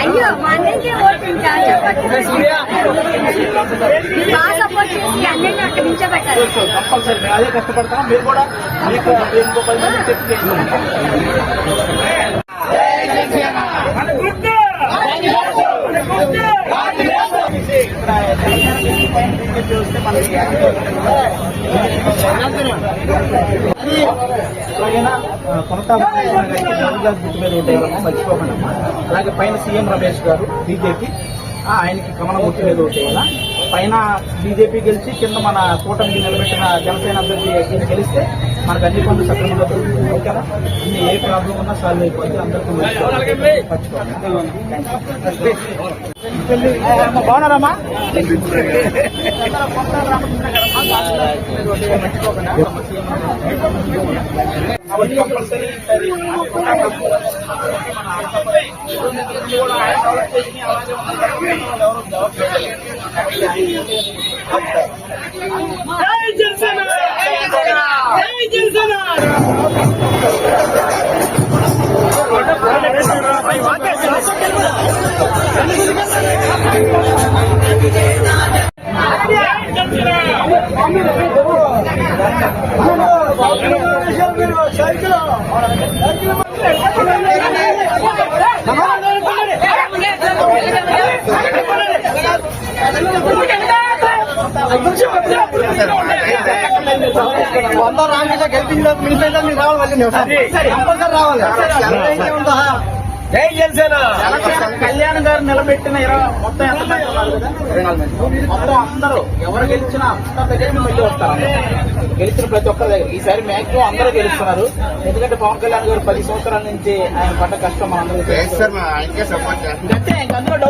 అయ్యో మా అన్నయ్యకే ఓటించా చెప్పండి బాగా సపోర్ట్ చేసి అన్నయ్యని అక్కడ నిల్చోబెట్టాలి. కంపల్సరీ మేము అదే కష్టపడతాం. మీరు కూడా మీకు ఇంకో 10 మంది చెప్పి మర్చిపోకండి. అలాగే పైన సీఎం రమేష్ గారు బీజేపీ, ఆయనకి కమలం గుర్తు మీద ఓటేయాల. పైన బీజేపీ గెలిచి కింద మన కూటమికి నిలబెట్టిన జనసేన అభ్యర్థి గెలిస్తే మనకు అన్ని పనులు సక్రమంగా దొరుకుతుంది. ఓకేనా? అన్ని ఏ ప్రాబ్లం ఉన్నా సాల్వ్ అయిపోతుంది. అందరికీ బాగున్నారమ్మా? జై జనసేన. కళ్యాణ్ గారు నిలబెట్టిన మొత్తం మొత్తం అందరూ ఎవరు గెలిచినా అందరి దగ్గర మళ్ళీ వస్తారు. గెలిచిన ప్రతి ఒక్కరి దగ్గర ఈసారి మ్యాక్సిమం అందరూ గెలుస్తున్నారు. ఎందుకంటే పవన్ కళ్యాణ్ గారు 10 సంవత్సరాల నుంచి ఆయన పడ్డ కష్టం మనందరూ. అందులో